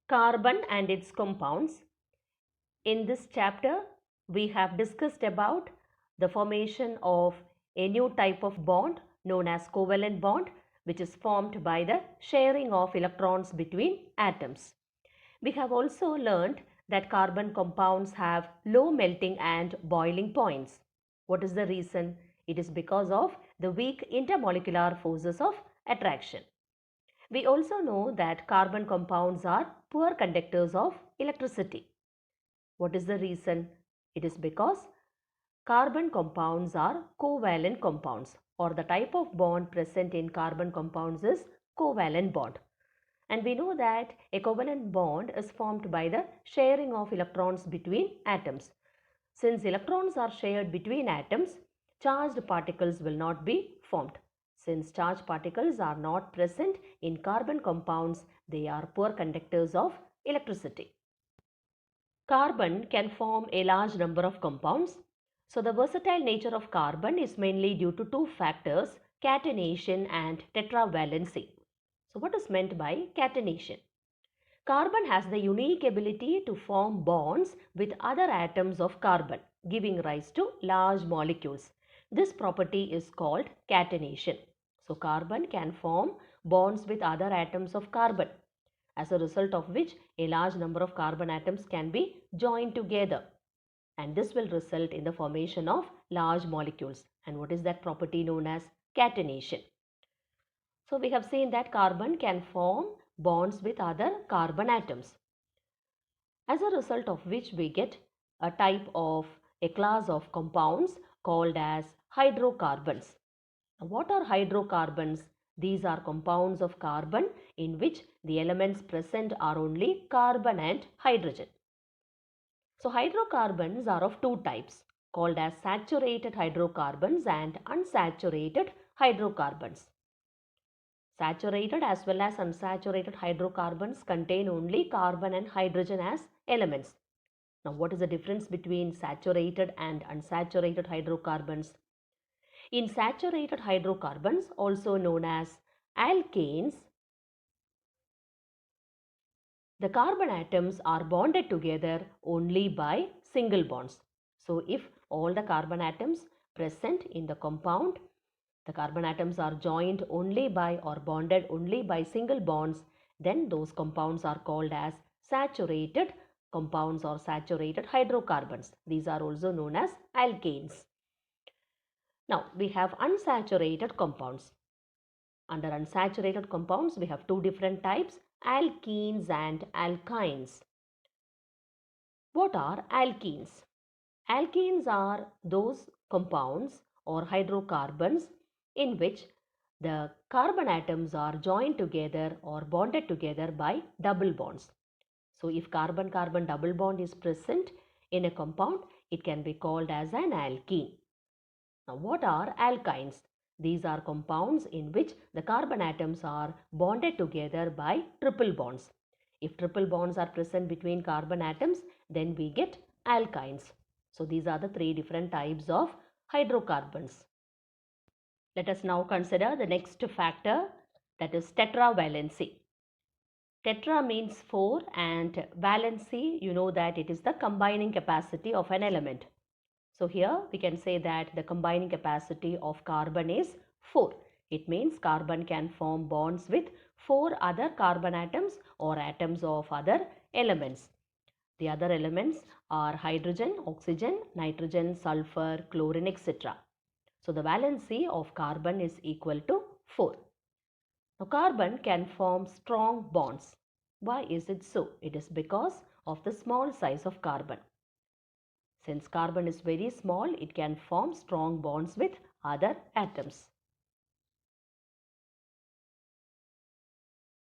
Carbon and its compounds. In this chapter, we have discussed about the formation of a new type of bond known as covalent bond, which is formed by the sharing of electrons between atoms. We have also learned that carbon compounds have low melting and boiling points. What is the reason? It is because of the weak intermolecular forces of attraction. We also know that carbon compounds are poor conductors of electricity. What is the reason? It is because carbon compounds are covalent compounds, or the type of bond present in carbon compounds is covalent bond. And we know that a covalent bond is formed by the sharing of electrons between atoms. Since electrons are shared between atoms, charged particles will not be formed. Since charged particles are not present in carbon compounds, they are poor conductors of electricity. Carbon can form a large number of compounds. So the versatile nature of carbon is mainly due to two factors, catenation and tetravalency. So what is meant by catenation? Carbon has the unique ability to form bonds with other atoms of carbon, giving rise to large molecules. This property is called catenation. So carbon can form bonds with other atoms of carbon, as a result of which a large number of carbon atoms can be joined together, and this will result in the formation of large molecules. And what is that property known as catenation? So we have seen that carbon can form bonds with other carbon atoms, as a result of which we get a class of compounds called as hydrocarbons. What are hydrocarbons? These are compounds of carbon in which the elements present are only carbon and hydrogen. So hydrocarbons are of two types, called as saturated hydrocarbons and unsaturated hydrocarbons. Saturated as well as unsaturated hydrocarbons contain only carbon and hydrogen as elements. Now what is the difference between saturated and unsaturated hydrocarbons? In saturated hydrocarbons, also known as alkanes, the carbon atoms are bonded together only by single bonds. So if all the carbon atoms present in the compound, the carbon atoms are joined only by or bonded only by single bonds, then those compounds are called as saturated compounds or saturated hydrocarbons. These are also known as alkanes. Now we have unsaturated compounds. Under unsaturated compounds, we have two different types, alkenes and alkynes. What are alkenes? Alkenes are those compounds or hydrocarbons in which the carbon atoms are joined together or bonded together by double bonds. So if carbon-carbon double bond is present in a compound, it can be called as an alkene. Now what are alkynes? These are compounds in which the carbon atoms are bonded together by triple bonds. If triple bonds are present between carbon atoms, then we get alkynes. So these are the three different types of hydrocarbons. Let us now consider the next factor, that is tetravalency. Tetra means 4 and valency, you know that it is the combining capacity of an element. So here we can say that the combining capacity of carbon is 4. It means carbon can form bonds with 4 other carbon atoms or atoms of other elements. The other elements are hydrogen, oxygen, nitrogen, sulfur, chlorine, etc. So the valency of carbon is equal to 4. Now carbon can form strong bonds. Why is it so? It is because of the small size of carbon. Since carbon is very small, it can form strong bonds with other atoms.